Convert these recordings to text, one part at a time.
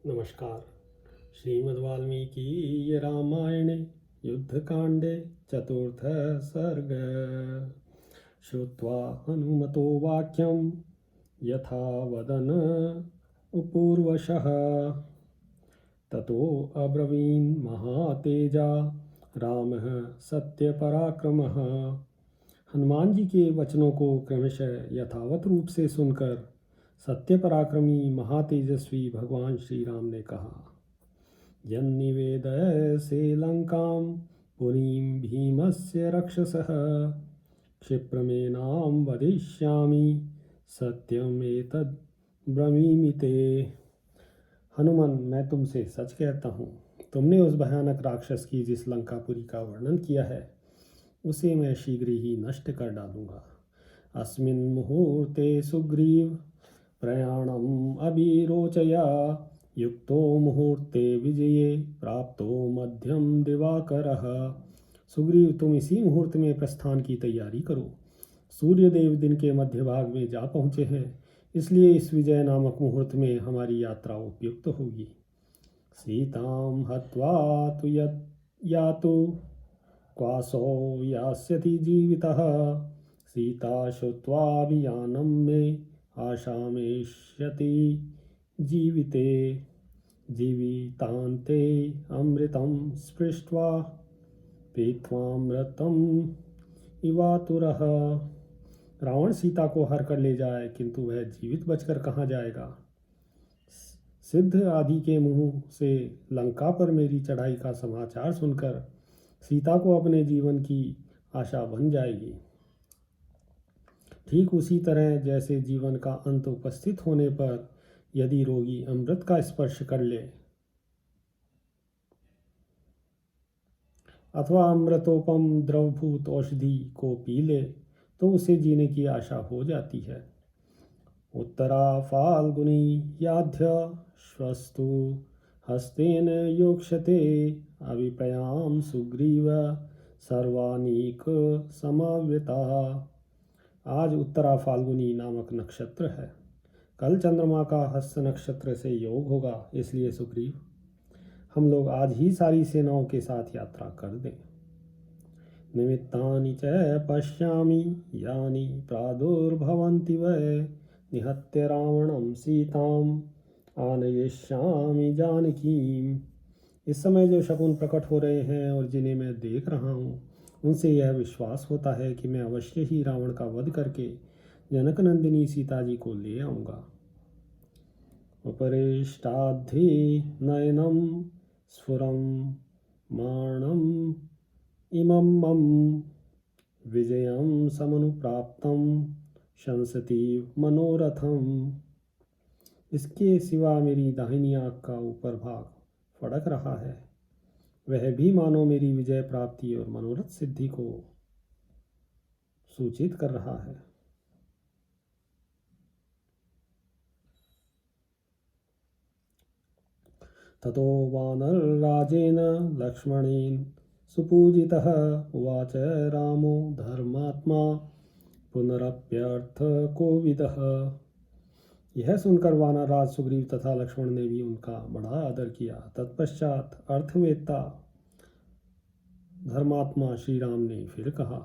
नमस्कार। श्रीमद्वाल्मीकि रामायणे युद्धकांडे चतुर्थ सर्ग। श्रुत्वा हनुमतो वाक्यं यथा वदन उपूर्वशः ततो अब्रवीन् महातेजा रामः सत्यपराक्रमः। हनुमान जी के वचनों को क्रमशः यथावत रूप से सुनकर सत्य पराक्रमी महातेजस्वी भगवान श्री राम ने कहा, यन्निवेदयसे लंकां पुरीं भीमस्य रक्षसः क्षिप्रमेनां वदिष्यामि सत्यमेतद् ब्रवीमि ते। हनुमान, मैं तुमसे सच कहता हूँ, तुमने उस भयानक राक्षस की जिस लंकापुरी का वर्णन किया है उसे मैं शीघ्र ही नष्ट कर डालूंगा। अस्मिन् मुहूर्ते सुग्रीव प्रयाणम् अभिरोचया युक्तो मुहूर्ते विजये प्राप्तो मध्यम दिवाकरः। सुग्रीव, तुम इसी मुहूर्त में प्रस्थान की तैयारी करो। सूर्यदेव दिन के मध्य भाग में जा पहुँचे हैं, इसलिए इस विजय नामक मुहूर्त में हमारी यात्रा उपयुक्त होगी। सीतां हत्वा तु यातु क्वासो यास्यति जीवितः सीता श्रुत्वाभियानं मे आशामेष्यति जीविते जीवितान्ते अमृतं स्पृष्ट्वा पीत्वामृतम् इवातुरः। रावण सीता को हर कर ले जाए, किंतु वह जीवित बचकर कहाँ जाएगा। सिद्ध आदि के मुंह से लंका पर मेरी चढ़ाई का समाचार सुनकर सीता को अपने जीवन की आशा बन जाएगी। ठीक उसी तरह जैसे जीवन का अंत उपस्थित होने पर यदि रोगी अमृत का स्पर्श कर ले अथवा अमृतोपम द्रवभूत औषधि को पी ले तो उसे जीने की आशा हो जाती है। उत्तरा फाल्गुनी याध्य श्वस्तु हस्तेन योक्षते अभिप्रयाम सुग्रीव सर्वानीक समावृता। आज उत्तरा फाल्गुनी नामक नक्षत्र है। कल चंद्रमा का हस्त नक्षत्र से योग होगा, इसलिए सुग्रीव, हम लोग आज ही सारी सेनाओं के साथ यात्रा कर दें। निमित्तानि च पश्यामि यानि प्रादुर्भवन्ति वै निहत्य रावणं सीताम् आनयिष्यामि जानकीम्। इस समय जो शकुन प्रकट हो रहे हैं और जिन्हें मैं देख रहा हूँ उनसे यह विश्वास होता है कि मैं अवश्य ही रावण का वध करके जनक नंदिनी सीता जी को ले आऊँगा। उपरिष्टाद्धि नयनं स्फुरं माणम् इमं मम विजयं समनुप्राप्तं शंसति मनोरथम। इसके सिवा मेरी दाहिनी आँख का ऊपर भाग फड़क रहा है, वह भी मानो मेरी विजय प्राप्ति और मनोरथ सिद्धि को सूचित कर रहा है। ततो वानरराजेन लक्ष्मणेन सुपूजितः उवाच रामो धर्मात्मा पुनरप्यर्थ कोविदः। यह सुनकर वानरराज सुग्रीव तथा लक्ष्मण ने भी उनका बड़ा आदर किया। तत्पश्चात अर्थवेत्ता धर्मात्मा श्री राम ने फिर कहा,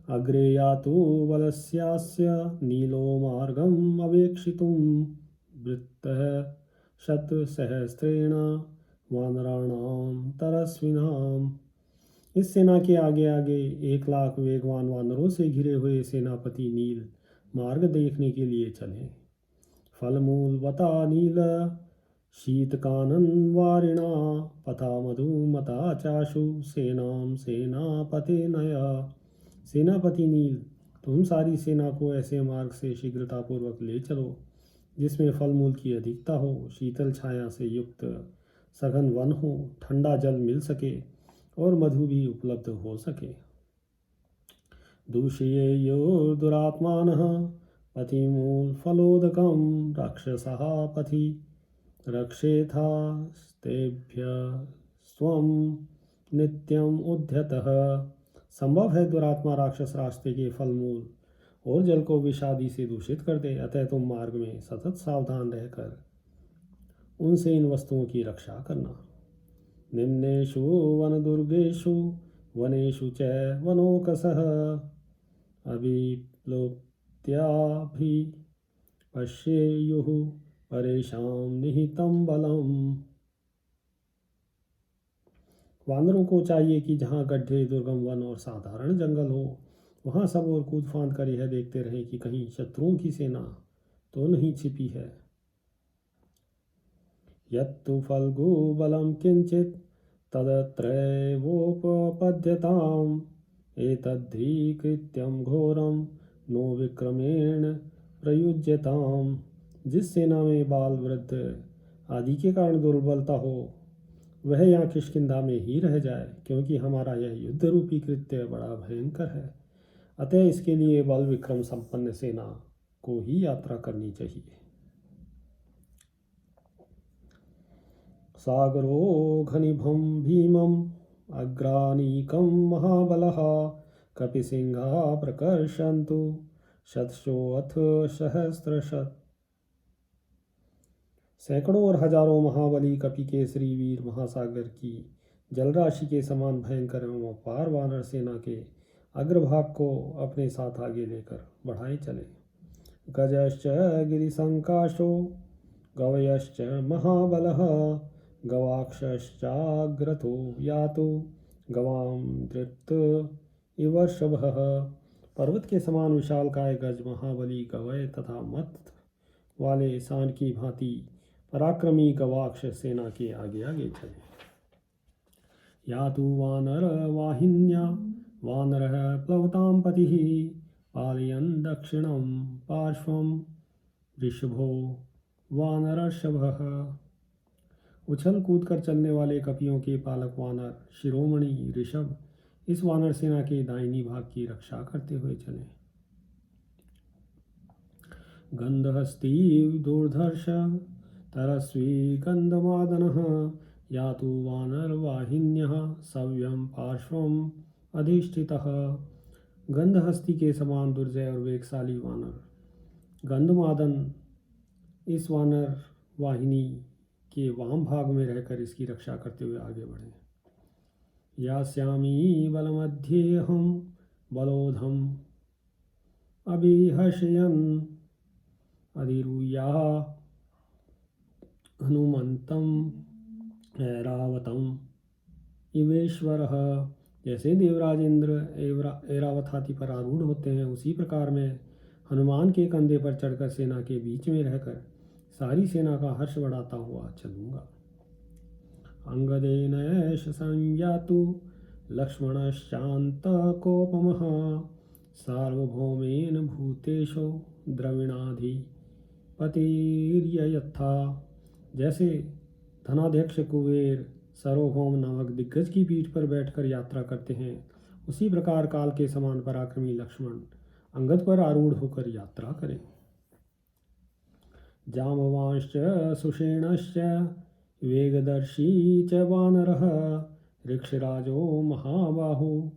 अग्रे यातु वलस्यास्य नीलो मार्गम अवेक्षितुं वृत्तः शतसहस्रेण वानराणां तरस्विनाम्। इस सेना के आगे आगे 1,00,000 वेगवान वानरों से घिरे हुए सेनापति नील मार्ग देखने के लिए चले। फलमूलवता नील शीतकानन वारिणा पथा मधुमता चाशु सेनाम सेनापते नया। सेनापति नील, तुम सारी सेना को ऐसे मार्ग से शीघ्रतापूर्वक ले चलो जिसमें फल मूल की अधिकता हो, शीतल छाया से युक्त सघन वन हो, ठंडा जल मिल सके और मधु भी उपलब्ध हो सके। दूषयेयो दुरात्मानः पतिमूल फलोदकं राक्षसः पथि रक्षेथास्तेभ्य स्वं नित्यम उद्यतः। संभव है दुरात्मा राक्षस रास्ते के फल मूल और जल को विषादी से दूषित कर दे, अतः तुम मार्ग में सतत सावधान रहकर उनसे इन वस्तुओं की रक्षा करना। निम्नेषु वनदुर्गेषु वनेषु च वनोकसः अभिप्लुत्याभिपश्येयुः परेषां निहितं बलम्। वानरों को चाहिए कि जहाँ गड्ढे, दुर्गम वन और साधारण जंगल हो, वहाँ सब और कूद फांद कर यह देखते रहें कि कहीं शत्रुओं की सेना तो नहीं छिपी है। यत्तु फल्गु बलं किंचित तदत्रैवोपपद्यताम् एतद्धि कृत्यं घोरं नो विक्रमेण प्रयुज्यताम्। जिस सेना में बाल, वृद्ध आदि के कारण दुर्बलता हो, वह यहाँ किष्किंधा में ही रह जाए, क्योंकि हमारा यह युद्ध रूपी कृत्य बड़ा भयंकर है। अतः इसके लिए बल विक्रम संपन्न सेना को ही यात्रा करनी चाहिए। सागरो घनिभं भीमं अग्रानीकं महाबलः कपिसिंहा प्रकर्षन्तु शतशोऽथ सहस्रशत्। सैकड़ों और हजारों महाबली कपि केसरी वीर महासागर की जलराशि के समान भयंकर एवं अपार वानर सेना के अग्रभाग को अपने साथ आगे लेकर बढ़ाए चले। गजश्च गिरिसंकाशो गवयश्च महाबलः गवाक्षश्चाग्रतो यातु गवां दृप्त इवर्षभः। पर्वत के समान विशालकाय गज, महाबली गवय तथा मत वाले सांड की भांति पराक्रमी गवाक्ष सेना के आगे आगे चले। यातु वानर वाहिन्या वानरः प्लवतां पतिः पालयन् दक्षिणं पार्श्वं ऋषभो वानरर्षभः। उछल कूद कर चलने वाले कपियों के पालक वानर शिरोमणि ऋषभ इस वानर सेना के दाहिनी भाग की रक्षा करते हुए चले। गंधहस्ती दूरधर्ष तरस्वी गंधमादनः यातु वानरवाहिन्यः सव्यं पार्श्वम् अधिष्ठितः। गंधहस्ती के समान दुर्जय और वेगशाली वानर गंधमादन इस वानर वाहिनी के वाम भाग में रहकर इसकी रक्षा करते हुए आगे बढ़े। यास्यामि बलमध्येऽहं बलोधम अभिहर्षयन् अधिरूह्याः हनुमंतं ऐरावतम इवेश्वरः। जैसे देवराज इंद्र ऐरावत हाथी पर आरूढ़ होते हैं, उसी प्रकार मैं हनुमान के कंधे पर चढ़कर सेना के बीच में रहकर सारी सेना का हर्ष बढ़ाता हुआ चलूँगा। अंगदेन ऐष संज्ञातु लक्ष्मणश्चान्तकोपमः सार्वभौमेन भूतेषु द्रविणाधिपतिर्यथा। जैसे धनाध्यक्ष कुबेर सार्वभौम नामक दिग्गज की पीठ पर बैठकर यात्रा करते हैं, उसी प्रकार काल के समान पराक्रमी लक्ष्मण अंगद पर आरूढ़ होकर यात्रा करें। जामवांश्च सुषेणश्च वेगदर्शी च वानरः ऋक्षराजो महाबाहु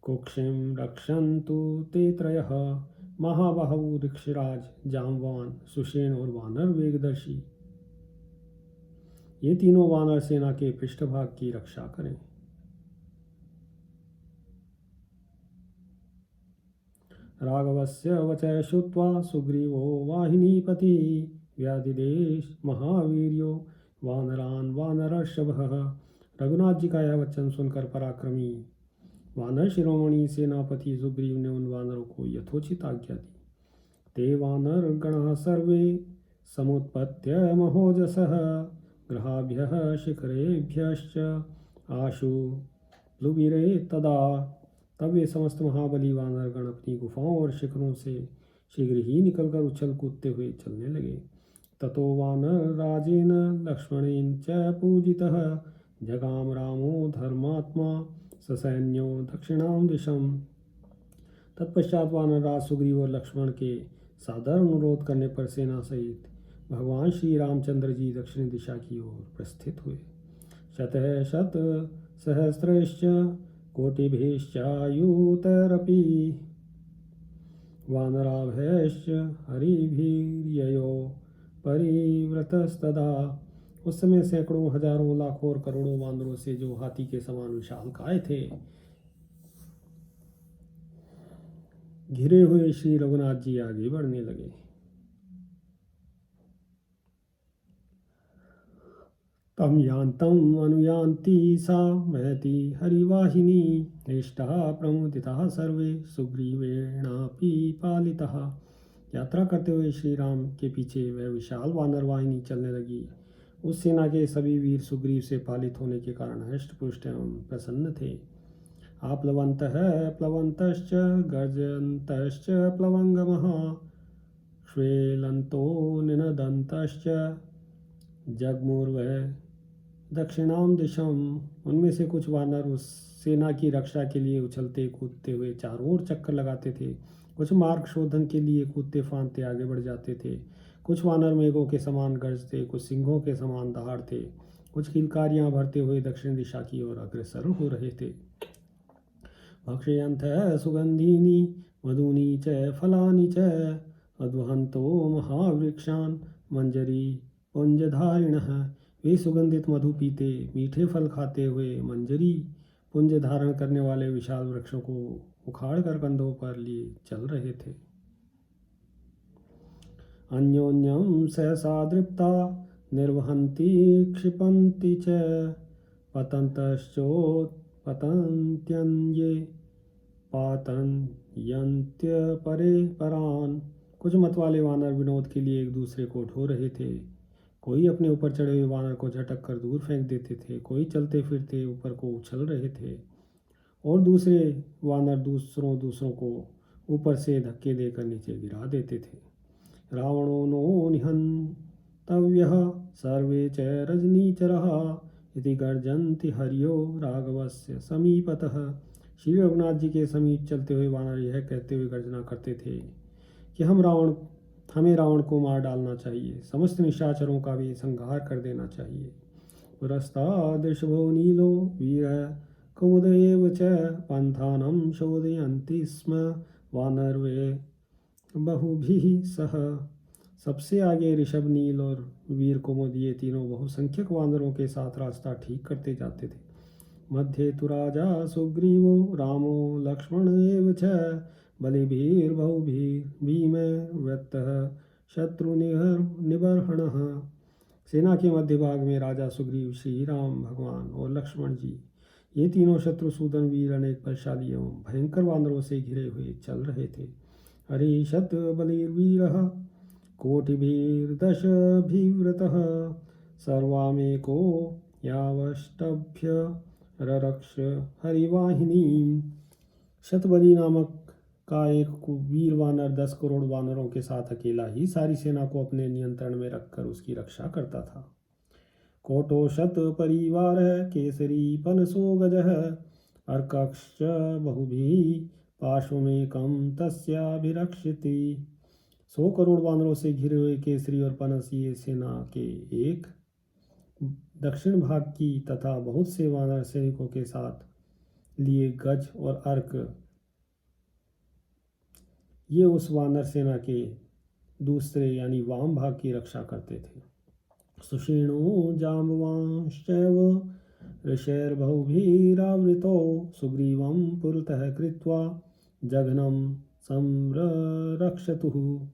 कुक्षिं रक्षन्तु ते त्रयः। महाबाहु ऋक्षराज, जामवान, सुषेण और वानर वेगदर्शी, ये तीनों वानर सेना के पृष्ठभाग की रक्षा करें। राघवस्य वचः श्रुत्वा सुग्रीवो वाहिनीपति व्याधिदेश महावीर्यो वानरान वानरर्षभः। रघुनाथ जी का यह वचन सुनकर पराक्रमी वानर शिरोमणि सेनापति सुग्रीव ने उन वानरों को यथोचित आज्ञा दी। ते वानर गणाः सर्वे समुत्पत्य महोजसः ग्रहाभ्यः शिखरेभ्यश्च आशु लुबिरे तदा। तब वे समस्त महाबली वानर गण अपनी गुफाओं और शिखरों से शीघ्र ही निकलकर उछल कूदते हुए चलने लगे। ततो वानर राजेन लक्ष्मणेन च पूजितः जगाम रामो धर्मात्मा ससैन्यो दक्षिणां दिशम। तत्पश्चात वानर राज सुग्रीव और लक्ष्मण के सादर अनुरोध करने पर सेना सहित भगवान श्री रामचंद्र जी दक्षिण दिशा की ओर प्रस्थित हुए। शतः शत सहस्रश्च कोटिभिश्चायुतरपि वानराभयश्च हरिभिर्ययो परिव्रतस्तदा। उस समय सैकड़ों, हजारों, लाखों और करोड़ों वानरों से जो हाथी के समान विशालकाय थे घिरे हुए श्री रघुनाथ जी आगे बढ़ने लगे। तम यान्तम अनुयान्ति सा महती हरिवाहिनी हृष्टः प्रमुदितः सर्वे सुग्रीवेणापि पालितः। यात्रा करते हुए श्री राम के पीछे वह विशाल वानर वाहिनी चलने लगी। उस सेना के सभी वीर सुग्रीव से पालित होने के कारण हृष्ट-पुष्ट एवं प्रसन्न थे। आप्लवन्तः प्लवन्तश्च गर्जन्तश्च प्लवंगमः श्वेलन्तो निनदन्तश्च जगमुर्वः दक्षिणाम दिशम। उनमें से कुछ वानर उस सेना की रक्षा के लिए उछलते कूदते हुए चारों ओर चक्कर लगाते थे। कुछ मार्ग शोधन के लिए कूदते फांदते आगे बढ़ जाते थे। कुछ वानर मेघों के समान गरजते, कुछ सिंहों के समान दहाड़ते, कुछ किलकारियां भरते हुए दक्षिण दिशा की ओर अग्रसर हो रहे थे। भक्षयन्तः सुगंधीनि मधुनी च फलानि च अद्वहन्तो महावृक्षान् मंजरी पुंजधारिणः। वे सुगंधित मधु पीते, मीठे फल खाते हुए मंजरी पुंज धारण करने वाले विशाल वृक्षों को उखाड़ कर कंधों पर लिए चल रहे थे। अन्योन्यम सहसा दृप्ता निर्वहन्ति क्षिपन्ति च पतन्त्यन्ये पातन्यन्त्य परे परान। कुछ मतवाले वानर विनोद के लिए एक दूसरे को ढो रहे थे। कोई अपने ऊपर चढ़े हुए वानर को झटक कर दूर फेंक देते थे, कोई चलते फिरते ऊपर को उछल रहे थे और दूसरे वानर दूसरों को ऊपर से धक्के देकर नीचे गिरा देते थे। रावणो नो निहन्तव्यः सर्वे च रजनीचरः इति गर्जन्ति हरियो राघवस्य समीपतः। श्री रघुनाथ जी के समीप चलते हुए वानर यह कहते हुए गर्जना करते थे कि हमें रावण को मार डालना चाहिए, समस्त निशाचरों का भी संहार कर देना चाहिए। पुरस्तादृषभो नीलो वीर कुमुद एव च पंथानं शोधयन्ति स्म वानरवे बहुभिः सह। सबसे आगे ऋषभ, नील और वीर कुमुद ये तीनों बहुसंख्यक वानरों के साथ रास्ता ठीक करते जाते थे। मध्ये तु राजा सुग्रीवो रामो लक्ष्मण एव च बलिभिर्बहुभिर्भीमैर्व्यक्तः शत्रुनिबर्हणः। सेना के मध्य भाग में राजा सुग्रीव, श्री राम भगवान और लक्ष्मण जी ये तीनों शत्रुसूदन वीर अनेक बलशाली एवं भयंकर वानरों से घिरे हुए चल रहे थे। हरि शत बलिर्वीरः कोटिभिर्दशभिव्रतः सर्वामेको यावष्टभ्य ररक्ष हरिवाहिनी। शतबली नामक का एक वीर वानर 10 करोड़ वानरों के साथ अकेला ही सारी सेना को अपने नियंत्रण में रखकर उसकी रक्षा करता था। कोटो शत परिवार केसरी पनसो गजः अर्कश्च बहुभिः पार्श्वमेकं तस्याभिरक्षति। 100 करोड़ वानरों से घिरे हुए केसरी और पनस ये सेना के एक दक्षिण भाग की तथा बहुत से वानर सैनिकों के साथ लिए गज और अर्क ये उस वानर सेना के दूसरे यानी वाम भाग की रक्षा करते थे। सुषेणो जाम्बवांश्चैव ऋषैर्बहुभिरावृतो सुग्रीवं पुरतः कृत्वा जघनं संरक्षतुः।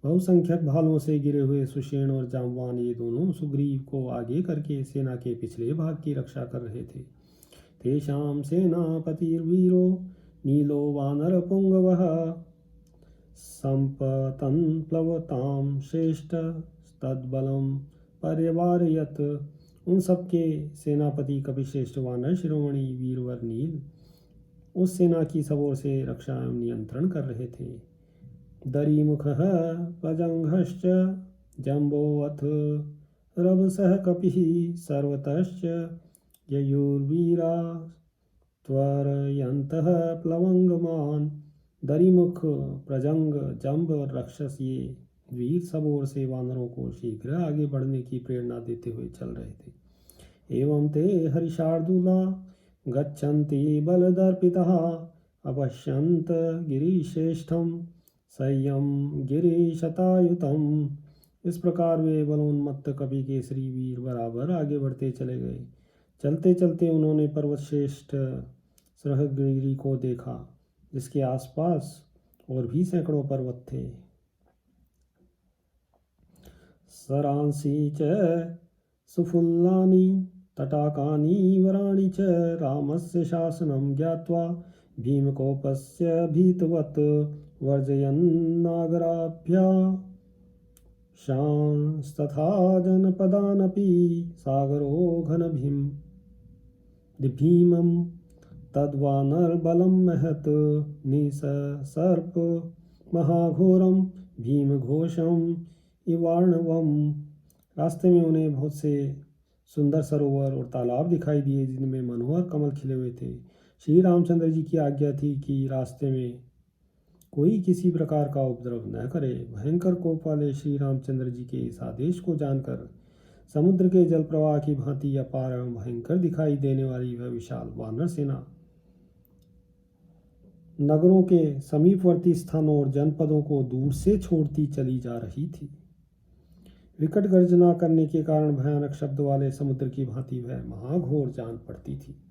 बहुसंख्यक भालों से गिरे हुए सुषेण और जाम्बवान ये दोनों सुग्रीव को आगे करके सेना के पिछले भाग की रक्षा कर रहे थे। तेषां सेनापतिर्वीरो नीलो वानरपुंगवः संपतन् प्लवतां श्रेष्ठ तद्बलं पर्यवारयत्। उन सबके सेनापति कपिश्रेष्ठ वानर शिरोमणि वीरवर नील उस सेना की सब ओर से रक्षा एवं नियंत्रण कर रहे थे। दरीमुखः पजंघश्च जम्बोऽथ रभसः कपिः सर्वतश्च ययुर्वीरा त्वरयन्तः प्लवंगमान। दरीमुख, प्रजंग, जंब और राक्षस ये वीर सब ओर से वानरों को शीघ्र आगे बढ़ने की प्रेरणा देते हुए चल रहे थे। एवं ते हरिशार्दूला गच्छन्ति बलदर्पितः अपश्यन्त गिरिश्रेष्ठं सह्यं गिरिशतायुतं इस प्रकार वे बलोन्मत्त कपि केसरी वीर बराबर आगे बढ़ते चले गए। चलते चलते उन्होंने पर्वत श्रेष्ठ सहगिरी को देखा, जिसके आसपास और भी सैकड़ों पर्वत थे। सरांसी च सुफुल्लानि तटाकानि वराणि च रामस्य शासनं ज्ञात्वा भीमकोपस्य भीतवत् वर्जयन्नागराभ्या शांस्तथा जनपदानपि सागरो घनभीम भीमं तद्वानरबलं महत् निससर्प महाघोरम भीमघोषम इवार्णवम। रास्ते में उन्हें बहुत से सुंदर सरोवर और तालाब दिखाई दिए, जिनमें मनोहर कमल खिले हुए थे। श्री रामचंद्र जी की आज्ञा थी कि रास्ते में कोई किसी प्रकार का उपद्रव न करे। भयंकर कोप वाले श्री रामचंद्र जी के इस आदेश को जानकर समुद्र के जल प्रवाह की भांति अपार एवं भयंकर दिखाई देने वाली वह विशाल वानर सेना नगरों के समीपवर्ती स्थानों और जनपदों को दूर से छोड़ती चली जा रही थी। विकट गर्जना करने के कारण भयानक शब्द वाले समुद्र की भांति वह महाघोर जान पड़ती थी।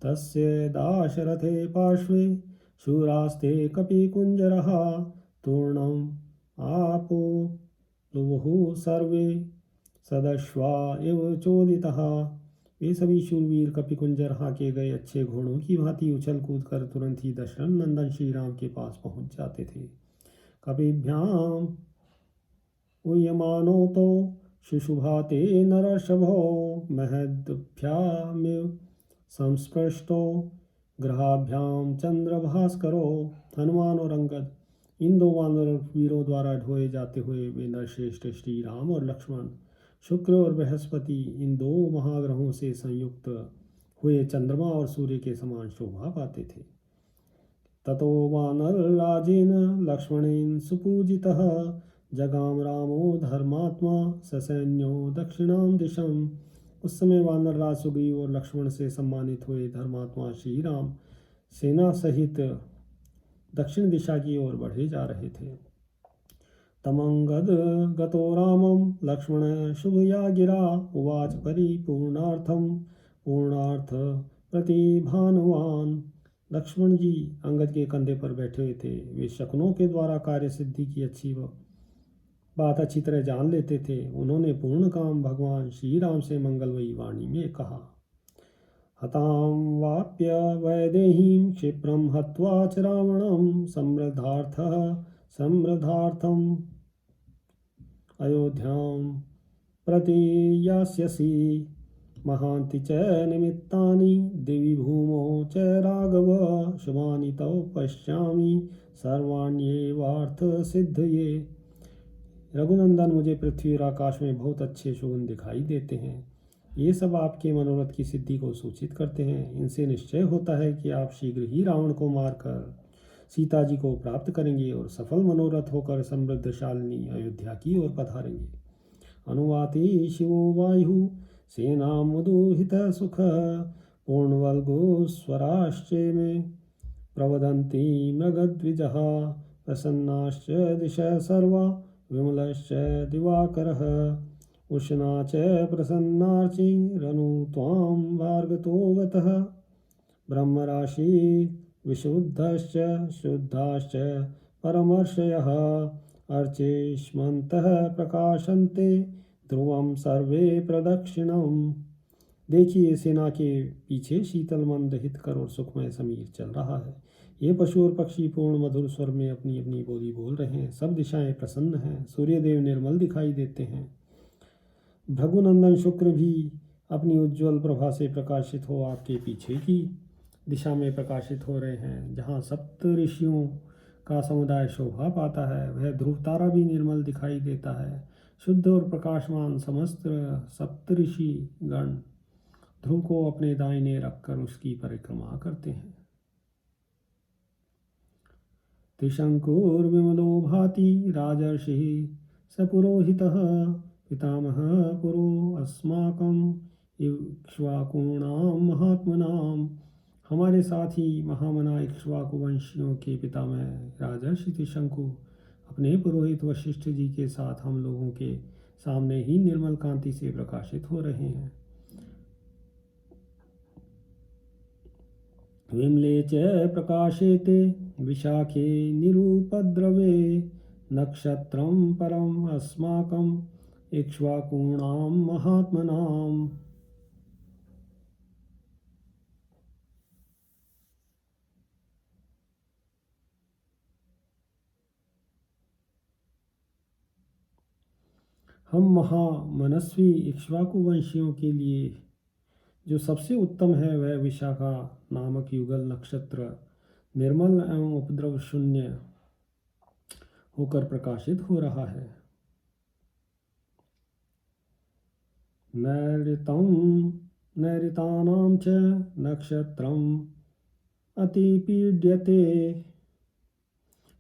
तस्य दाशरथे पार्श्वे शूरास्ते कपिकुञ्जरः तूर्णम् आपो प्लुवुः सर्वे सदश्वा इव चोदितः। वे सभी शूरवीर कपिकुंजर हाके गए अच्छे घोड़ों की भांति उछल कूद कर तुरंत ही दशरथ नंदन श्री राम के पास पहुंच जाते थे। कपिभ्याम उयमानो तो शुशुभाते नरषभो महद्भ्यामिव संस्पृष्टो ग्रहाभ्याम चंद्रभास्करो। हनुमान और अंगद, इन दो वानर वीरों द्वारा ढोए जाते हुए वे नरश्रेष्ठ श्री राम और लक्ष्मण, शुक्र और बृहस्पति, इन दो महाग्रहों से संयुक्त हुए चंद्रमा और सूर्य के समान शोभा पाते थे। ततो वानरराजेन लक्ष्मणेन सुपूजितः जगाम रामो धर्मात्मा ससैन्यो दक्षिणां दिशम। उस समय वानरराज सुग्रीव और लक्ष्मण से सम्मानित हुए धर्मात्मा श्री राम सेना सहित दक्षिण दिशा की ओर बढ़े जा रहे थे। तमंगद गतो रामं लक्ष्मण शुभया गिरा उवाच परिपूर्णार्थम पूर्णार्थ प्रतिभानुवान। लक्ष्मण जी अंगद के कंधे पर बैठे हुए थे। वे शकुनों के द्वारा कार्य सिद्धि की बात अच्छी तरह जान लेते थे। उन्होंने पूर्ण काम भगवान श्री राम से मंगलमयी वाणी में कहा, हतां वाप्य वैदेहीं क्षिप्रं हत्वा च रावणं समृद्धार्थम अयोध्यां प्रति यास्यसि महान्ति च निमित्तानि दिवि भूमौ च राघव शुभानि तव पश्यामि सर्वाण्येवार्थ सिद्धये। रघुनंदन, मुझे पृथ्वी और आकाश में बहुत अच्छे शुभ दिखाई देते हैं। ये सब आपके मनोरथ की सिद्धि को सूचित करते हैं। इनसे निश्चय होता है कि आप शीघ्र ही रावण को मारकर सीता जी को प्राप्त करेंगे और सफल मनोरथ होकर समृद्धशालिनी अयोध्या की ओर पधारेंगे। अनुवाति शिवो वायु सेना मुदुहित सुख पूर्णवल्गो स्वराश्चे में प्रवदन्ति मृगद्विजः प्रसन्नाश्च दिशः सर्वा विमलश्च दिवाकरः उष्णा च प्रसन्नार्चि रनु त्वां भार्गतो गतः ब्रह्मराशि विशुद्धश्च शुद्धाश्च परमर्षयः अर्चेष्मन्तः प्रकाशन्ते ध्रुवं सर्वे प्रदक्षिणम्। देखिए, सेना के पीछे शीतल मंद हितकर और सुखमय समीर चल रहा है। ये पशु और पक्षी पूर्ण मधुर स्वर में अपनी अपनी बोली बोल रहे हैं। सब दिशाएं प्रसन्न हैं। सूर्यदेव निर्मल दिखाई देते हैं। भृगुनंदन शुक्र भी अपनी उज्ज्वल प्रभा से प्रकाशित हो आपके पीछे की दिशा में प्रकाशित हो रहे हैं। जहाँ सप्त ऋषियों का समुदाय शोभा पाता है, वह ध्रुव तारा भी निर्मल दिखाई देता है। शुद्ध और प्रकाशमान समस्त सप्त ऋषि गण ध्रुव को अपने दाहिने रखकर उसकी परिक्रमा करते हैं। त्रिशंकुर्विमलो भाति राजर्षि सपुरोहितः पितामह पुरो अस्माकं इक्ष्वाकूणां महात्मनां। हमारे साथ ही महामना इक्ष्वाकु वंशियों के पितामह राजर्षि त्रिशंकु अपने पुरोहित वशिष्ठ जी के साथ हम लोगों के सामने ही निर्मल कांति से प्रकाशित हो रहे हैं। विमले च प्रकाशेते विशाखे निरुपद्रवे नक्षत्रं परम अस्माकं इक्ष्वाकूणां महात्मनाम्। हम महामनस्वी इक्ष्वाकु वंशियों के लिए जो सबसे उत्तम है वह विशाखा नामक युगल नक्षत्र निर्मल एवं उपद्रव शून्य होकर प्रकाशित हो रहा है। नैऋतानां च नक्षत्रम् अतिपीड्यते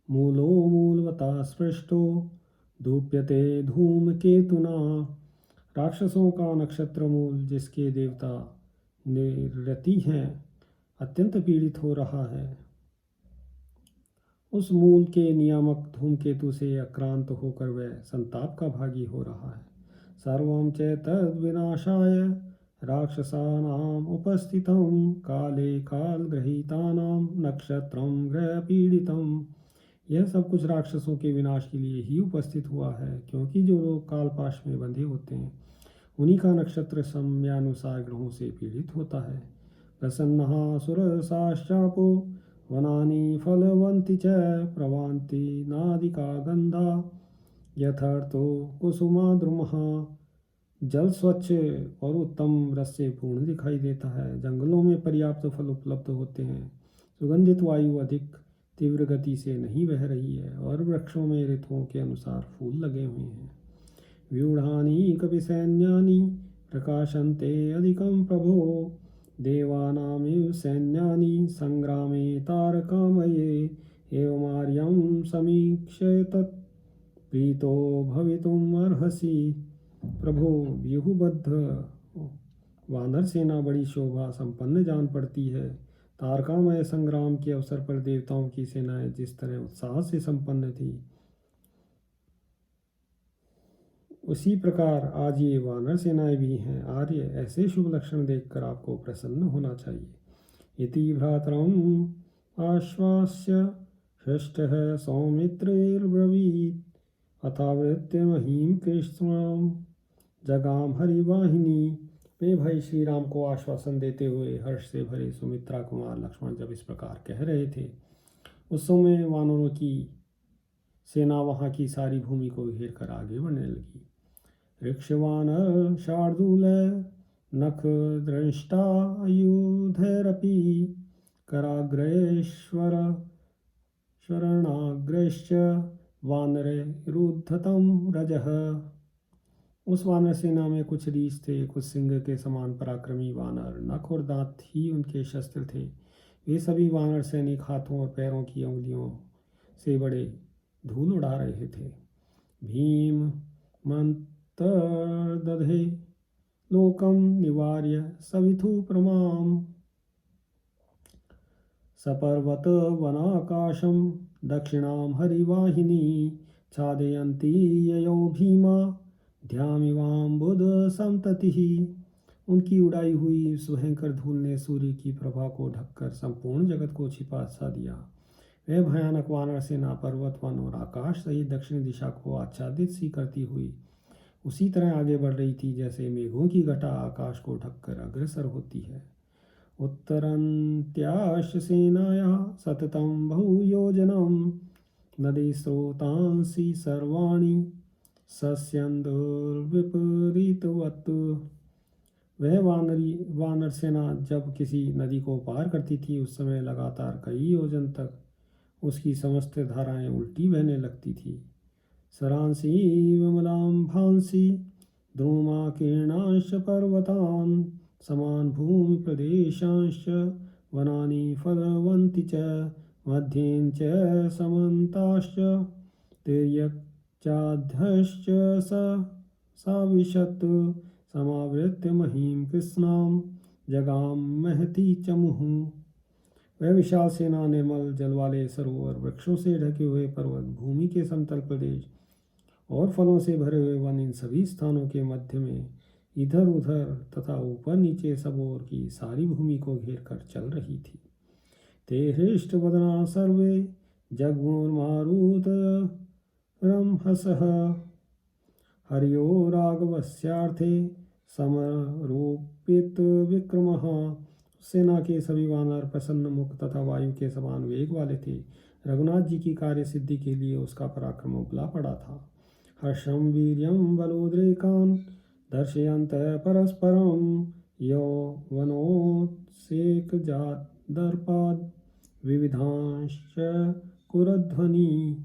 मूलो मूलवता स्पृष्टो धूप्यते धूमकेतुना। राक्षसों का नक्षत्र मूल जिसके देवता निरति हैं अत्यंत पीड़ित हो रहा है। उस मूल के नियामक धूमकेतु से आक्रांत होकर वह संताप का भागी हो रहा है। सर्वं च तद्विनाशाय राक्षसानाम् उपस्थितं काले कालगृहीतानां नक्षत्रं ग्रहपीडितम्। यह सब कुछ राक्षसों के विनाश के लिए ही उपस्थित हुआ है, क्योंकि जो लोग कालपाश में बंधे होते हैं उन्हीं का नक्षत्र समयानुसार ग्रहों से पीड़ित होता है। प्रसन्नः सुरसाश्चापो वनानि फलवन्ति च प्रवान्ति नादिका गंधा यथार्थो कुसुमाद्रुमः। जल स्वच्छ और उत्तम रस से पूर्ण दिखाई देता है। जंगलों में पर्याप्त फल उपलब्ध होते हैं। सुगंधित वायु अधिक तीव्र गति से नहीं बह रही है और वृक्षों में ऋतुओं के अनुसार फूल लगे हुए हैं। व्यूढ़ानि कपिसैन्यानि प्रकाशन्ते अधिकं प्रभो देवानामिव सैन्यानि संग्रामे तारकामये एवमार्यं समीक्ष्य तत् प्रीतो भवितुम अर्हसि। प्रभो व्यूहबद्ध वानर सेना बड़ी शोभा संपन्न जान पड़ती है। तारकामय संग्राम के अवसर पर देवताओं की सेनाएं जिस तरह उत्साह से संपन्न थी उसी प्रकार आज ये वानर सेनाएं भी हैं। आर्य ऐसे शुभ लक्षण देखकर आपको प्रसन्न होना चाहिए। इति भ्रातरम् आश्वास्य षष्ठः सौमित्रेर्ब्रवीत् अथावृत्य महीं कृष्णां जगाम हरिवाहिनी। वे भाई श्री राम को आश्वासन देते हुए हर्ष से भरे सुमित्रा कुमार लक्ष्मण जब इस प्रकार कह रहे थे उस समय वानरों की सेना वहां की सारी भूमि को घेर कर आगे बढ़ने लगी। ऋक्षवानर शार्दूल नख दृष्टा आयुधैरपि कराग्रेश्वर शरणाग्रश्च वानरे रुद्धतं रजः। उस वानर सेना में कुछ रीछ थे, कुछ सिंह के समान पराक्रमी वानर, नख और दांत ही उनके शस्त्र थे। वे सभी वानर सैनिक हाथों और पैरों की उंगलियों से बड़े धूल उड़ा रहे थे। भीम मंतर्दधे लोकम निवार्य सविथु प्रमाम सपर्वत वनाकाशम दक्षिणाम हरिवाहिनी छादयन्ती ययो भीमा ध्यामिवाम्बुद संततिः। उनकी उड़ाई हुई उस भयंकर धूल ने सूर्य की प्रभा को ढककर संपूर्ण जगत को छिपा सा दिया। वह भयानक वानर सेना पर्वत वन और आकाश सहित दक्षिण दिशा को आच्छादित सी करती हुई उसी तरह आगे बढ़ रही थी जैसे मेघों की घटा आकाश को ढककर अग्रसर होती है। उत्तरन्त्याश सेनाया सततं बहुयोजनं नदी स्रोतांसि सर्वाणि सस्यन्दुर्विपरीतवत्। वह वानर सेना जब किसी नदी को पार करती थी उस समय लगातार कई योजन तक उसकी समस्त धाराएं उल्टी बहने लगती थी। सरांसि विमलां भांसि द्रुमाकीर्णांश्च पर्वतान् समान भूमि प्रदेशांश्च वनानि फलवन्ति च मध्येन च समन्ताश्च तिर्यक्चाध्यश्च साविशत् समावृत्य महीं कृष्णां जगाम महती चमुः। वह विशाल सेना, निर्मल जल वाले सरोवर, वृक्षों से ढके हुए पर्वत, भूमि के समतल प्रदेश और फलों से भरे हुए वन, इन सभी स्थानों के मध्य में इधर उधर तथा ऊपर नीचे सब ओर की सारी भूमि को घेर कर चल रही थी। ते हृष्ट वदना सर्वे जगमुर्मारुत रमहसः हरियो राघवस्यार्थे समरोपित विक्रमः। सेना के सभी वानर प्रसन्न मुख तथा वायु के समान वेग वाले थे। रघुनाथ जी की कार्य सिद्धि के लिए उसका पराक्रम उबला पड़ा था। हर्षम वीर्यम बलोद्रेकान् दर्शयन्त परस्परं यौवनोत्सेकजादर्पाद् विविधांश्च कुरध्वनि।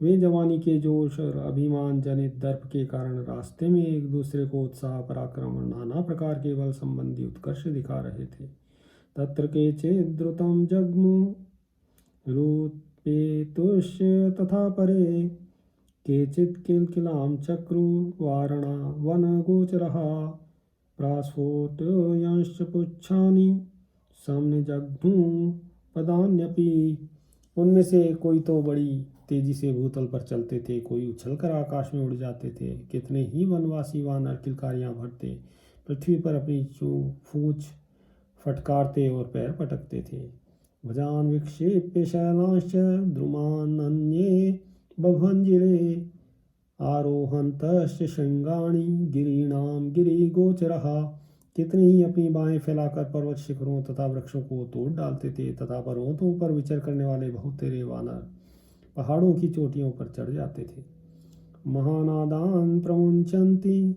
वे जवानी के जोश और अभिमान जनित दर्प के कारण रास्ते में एक दूसरे को उत्साह, पराक्रम और नाना प्रकार के बल संबंधी उत्कर्ष दिखा रहे थे। तत्र केचित् द्रुतं जग्मु रुत्पेतुश्च तथा परे केचित् किलकिलां चक्रु वारणा वनगोचरः प्रास्फोटयंश्च पुच्छानि समनिजग्धुं पदान्यपि। उनमें से कोई तो बड़ी तेजी से भूतल पर चलते थे, कोई उछलकर आकाश में उड़ जाते थे। कितने ही वनवासी वानर किलकारियां भरते पृथ्वी पर अपनी फूंछ फटकारते और पैर पटकते थे। भजान विक्षेप्य शैलांश्च द्रुमान्ये बभंजिरे आरोहन्तश्च शृंगाणि गिरीणां गिरिगोचरः। कितने ही अपनी बाहें फैलाकर पर्वत शिखरों तथा वृक्षों को तोड़ डालते थे तथा पर्वतों पर विचर करने वाले बहुत तेरे वानर पहाड़ों की चोटियों पर चढ़ जाते थे। महानादान प्रमुंचन्ति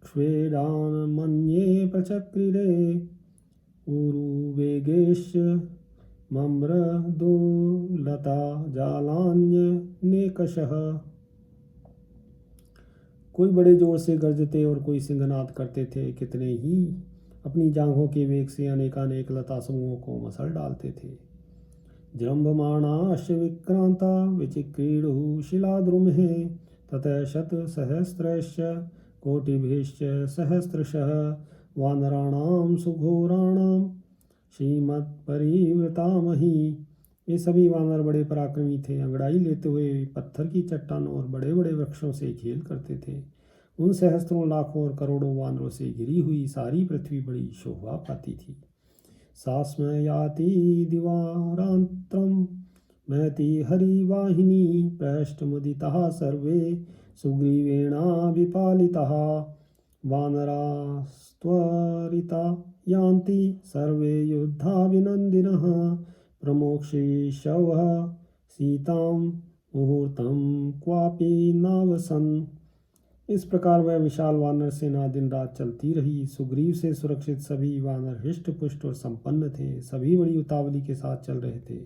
क्ष्वेडान मन्ये प्रचक्रिरे उरुवेगेश्च मम्रदुलता जालान्यनेकशः। कोई बड़े जोर से गरजते और कोई सिंहनाद करते थे। कितने ही अपनी जांघों के वेग से अनेकानेक लता समूहों को मसल डालते थे। जृंभमाणाश्च विक्रांता विचिक्रीडुः शिलाद्रुमः ततः शतसहस्रश्च कोटिभिश्च सहस्रशः वानराणां सुघोराणां श्रीमत्परिवृतामही। ये सभी वानर बड़े पराक्रमी थे। अंगड़ाई लेते हुए पत्थर की चट्टानों और बड़े बड़े वृक्षों से खेल करते थे। उन सहस्त्रों लाखों और करोड़ों वानरों से घिरी हुई सारी पृथ्वी बड़ी शोभा पाती थी। सास्म याति दिवारांत्रम महति हरिवाहिनी पृष्ठमुदिताः सर्वे सुग्रीवेणा विपालिताः वानरास्त्वरिता यान्ति सर्वे युद्धाभिनन्दिनः प्रमोक्षेशवः सीतां मुहूर्तं क्वापि नावसन्। इस प्रकार वह विशाल वानर सेना दिन रात चलती रही। सुग्रीव से सुरक्षित सभी वानर हृष्ट पुष्ट और संपन्न थे। सभी बड़ी उतावली के साथ चल रहे थे।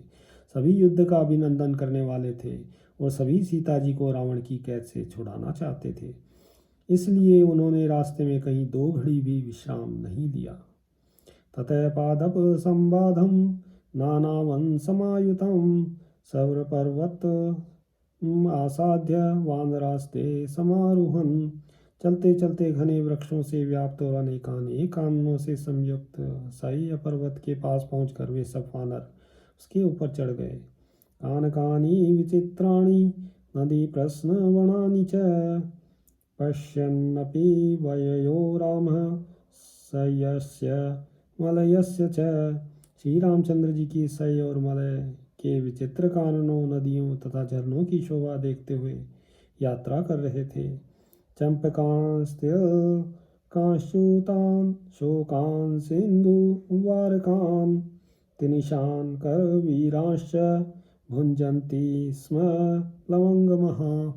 सभी युद्ध का अभिनंदन करने वाले थे और सभी सीता जी को रावण की कैद से छुड़ाना चाहते थे। इसलिए उन्होंने रास्ते में कहीं दो घड़ी भी विश्राम नहीं लिया। ततः पादप संबाधम नानावन समायुतम सौरपर्वत आसाध्य वानरास्ते समारोहन। चलते चलते घने वृक्षों से व्याप्त और अनेकानेक काननों से संयुक्त सह्य पर्वत के पास पहुंचकर वे सब वानर उसके ऊपर चढ़ गए। कानकानि विचित्राणि नदी प्रश्न वनानि च पश्यन्नपि वययो रामः सयस्य मलयस्य च। श्री रामचंद्र जी की सय और मलय के विचित्र काननों, नदियों तथा झरनों की शोभा देखते हुए यात्रा कर रहे थे। चंपकांस्त्यकांशुतान शोकान सिंधु वारकान तिनिशान कर वीरांश्च भुंजन्ति स्म लवंगमः।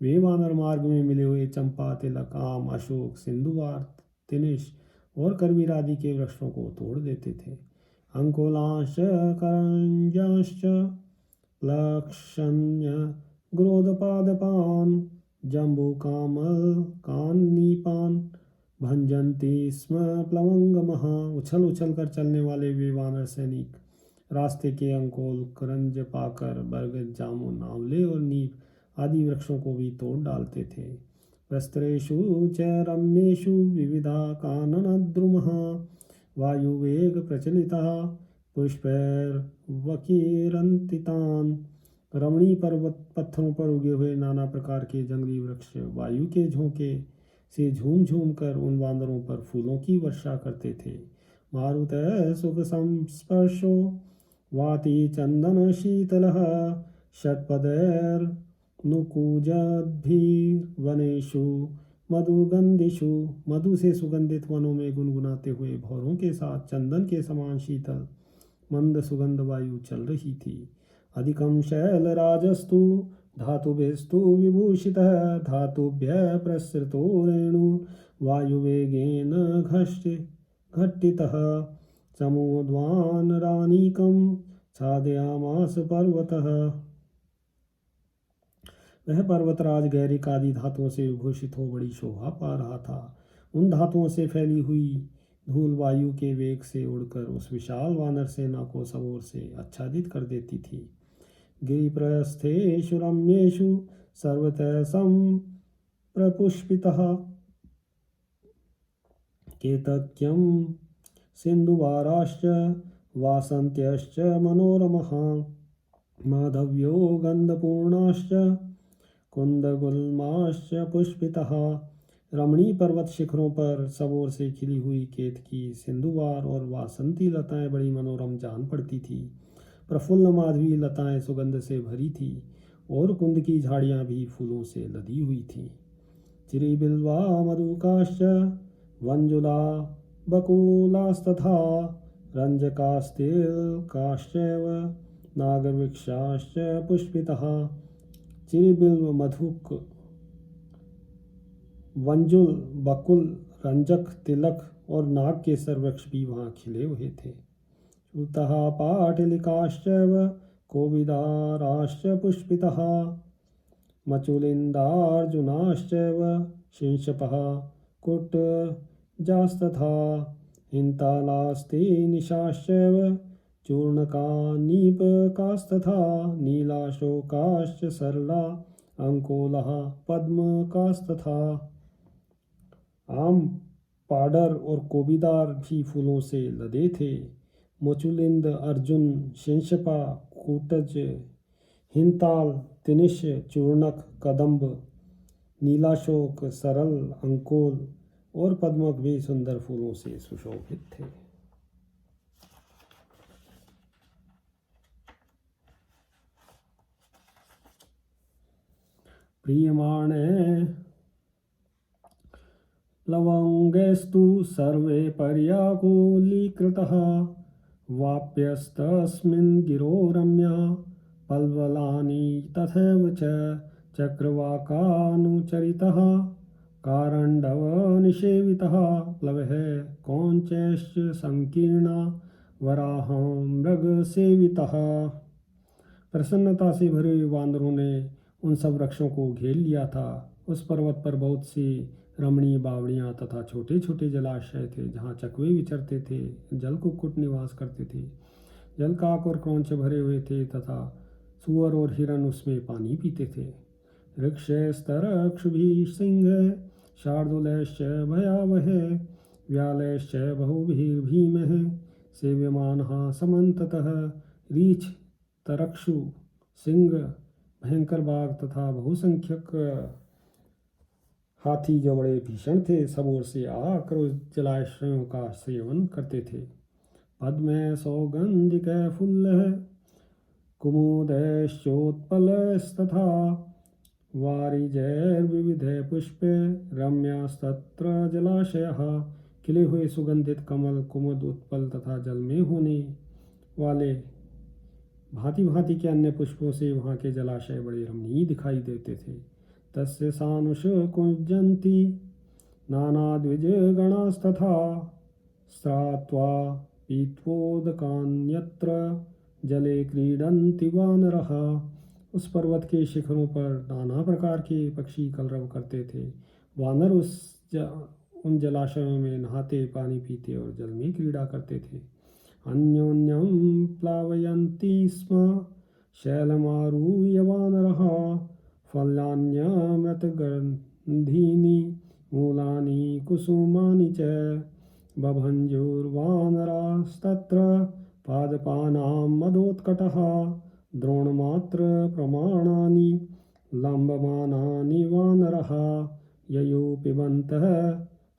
वे वानर मार्ग में मिले हुए चंपा, तिलक, आम, अशोक, सिंधुवार, तिनिश और करवीर आदि के वृक्षों को तोड़ देते थे। अंकुलांश्च करंजांश्च लक्षण्य ग्रोधपादपान जम्बूकामलकान्नीपान भंजन्ति स्म प्लवंगमः। उछल उछल कर चलने वाले वे वानर सैनिक रास्ते के अंकोल, करंज, पाकर, बरगद, जामुन, आंवले और नीप आदि वृक्षों को भी तोड़ डालते थे। वस्त्रेषु च रम्येषु विविधा काननद्रुमः वायुवेग प्रचलितः पुष्पैर्वकीरन्ति तान्। रमणीय पर्वत पत्थरों पर उगे हुए नाना प्रकार के जंगली वृक्ष वायु के झोंके से झूम झूम कर उन वानरों पर फूलों की वर्षा करते थे। मारुतः सुख संस्पर्शो वाति चंदन शीतलः षट्पदैर्नुकूजद्भिर्वनेषु मधुगंधिषु। मधु से सुगंधित वनों में गुनगुनाते हुए भौरों के साथ चंदन के समान शीतल मंद सुगंध वायु चल रही थी। अधिकम शैलराजस्तु धातुभिस्तु विभूषितः धातुभ्यः प्रसृतो रेणु वायुवेगेन घट्टितः समुद्वानरानीकं छादयामास पर्वतः। वह पर्वतराज गैरिक आदि धातुओं से विभूषित हो बड़ी शोभा पा रहा था। उन धातुओं से फैली हुई धूल वायु के वेग से उड़कर उस विशाल वानर सेना को सब ओर से आच्छादित कर देती थी। गिरिप्रस्थेषु रम्येषु सर्वतः संप्रपुष्पितः केतक्यं सिन्धुवाराश्च वासन्त्यश्च मनोरमः माधव्यो गन्धपूर्णाश्च कुन्दगुल्माश्च पुष्पितः। रमणीय पर्वत शिखरों पर सब ओर से खिली हुई केतकी, सिंधुवार और वासंती लताएं बड़ी मनोरम जान पड़ती थी। प्रफुल्ल माधवी लताएं सुगंध से भरी थी और कुंद की झाड़ियां भी फूलों से लदी हुई थीं। चिरीबिल्वा मधुकाश्च वंजुला बकुलास्तथा रंजकास्तिलकाश्चैव नागवृक्षाश्च पुष्पितः। चिरीबिल्व, मधुक, वंजुल, बकुल, रंजक, तिलक और नाग केसर वृक्ष भी वहाँ खिले हुए थे। उतः पाटलिकाश्चैव कोविदाराश्च पुष्पितः मचुलिन्दार्जुनाश्चैव शिंशपः कुटजास्तथा हिन्तालास्ते निशाश्चैव चूर्णकानीपकास्तथा नीलाशोकाश्च सरला अंकोलः पद्मकास्तथा। आम, पाडर और कोबीदार भी फूलों से लदे थे। मचुलिंद, अर्जुन, शिंशपा, कूटज, हिंताल, तिनिश, चूर्णक, कदम्ब, नीलाशोक, सरल, अंकोल और पद्मक भी सुंदर फूलों से सुशोभित थे। प्रीयमाणे लवंगैस्तु सर्वे पर्याकुलीकृतः वाप्यस्तस्मिन् गिरो रम्या पल्वलानि तथैव च चक्रवाकानुचरितः कारण्डवनिषेवितः प्लवः कौञ्चैश्च संकीर्णा वराहं मृगसेवितः। प्रसन्नता से भरे हुए वानरों ने उन सब वृक्षों को घेर लिया था। उस पर्वत पर बहुत सी रमणीय बावड़ियाँ तथा छोटे छोटे जलाशय थे जहाँ चकवे विचरते थे, जल कुक्कुट निवास करते थे। जलकाक और क्रौंच भरे हुए थे तथा सुअर और हिरन उसमें पानी पीते थे। ऋक्षस्तरक्षुभिः सिंह शार्दूलैश्च भयावह व्यालैश्च बहुभिर्भीमः सेव्यमानः समन्ततः। रीछ, तरक्षु, सिंह, भयंकर बाघ तथा बहुसंख्यक हाथी जो बड़े भीषण थे सब ओर से आकर उस जलाशयों का सेवन करते थे। पद्मे सौगंधिक फुल्लः कुमुदैश्चोत्पलस्तथा वारिजैर्विविधे पुष्पे रम्यास्तत्र जलाशयः। खिले हुए सुगंधित कमल, कुमुद, उत्पल तथा जल में होने वाले भांति भांति के अन्य पुष्पों से वहाँ के जलाशय बड़े रमणीय दिखाई देते थे। तस्य सानुष कुंजन्ति नानाद्विजगणास्तथा स्रात्वा पीत्वोदकान्यत्र जले क्रीडन्ति वानरः। उस पर्वत के शिखरों पर नाना प्रकार के पक्षी कलरव करते थे। वानर उन जलाशयों में नहाते, पानी पीते और जल में क्रीड़ा करते थे। अन्योन्यं प्लावयन्ति स्म शैलमारुह्य वानरः फलान्यमृतगन्धीनि मूलानि कुसुमानि च बभञ्जुर्वानरास्तत्र पादपानां मदोत्कटः द्रोणमात्र प्रमाणानि लम्बमानानि वानरः ययो पिबन्तः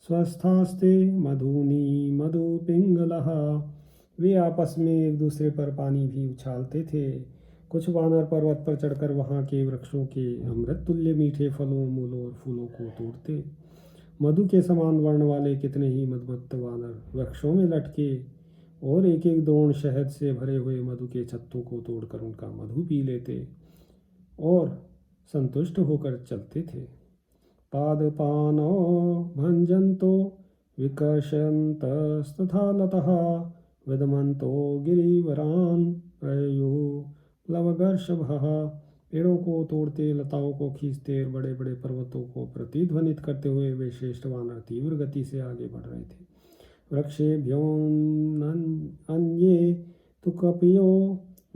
स्वस्थास्ते मधुनी मधुपिंगलः। वे आपस में एक दूसरे पर पानी भी उछालते थे। कुछ वानर पर्वत पर चढ़कर वहाँ के वृक्षों के अमृत तुल्य मीठे फलों मूलों और फूलों को तोड़ते। मधु के समान वर्ण वाले कितने ही मदमत्त वानर वृक्षों में लटके और एक एक द्रोण शहद से भरे हुए मधु के छत्तों को तोड़कर उनका मधु पी लेते और संतुष्ट होकर चलते थे। पादपानो भंजन्तो विकर्षन्तस्तथा लतः विदमन्तो गिरिवरान् प्रयो प्लवगर्षभः। पेड़ों को तोड़ते, लताओं को खींचते और बड़े बड़े पर्वतों को प्रतिध्वनित करते हुए वे श्रेष्ठ वानर तीव्र गति से आगे बढ़ रहे थे। वृक्षेभ्योऽन्ये तु कपयो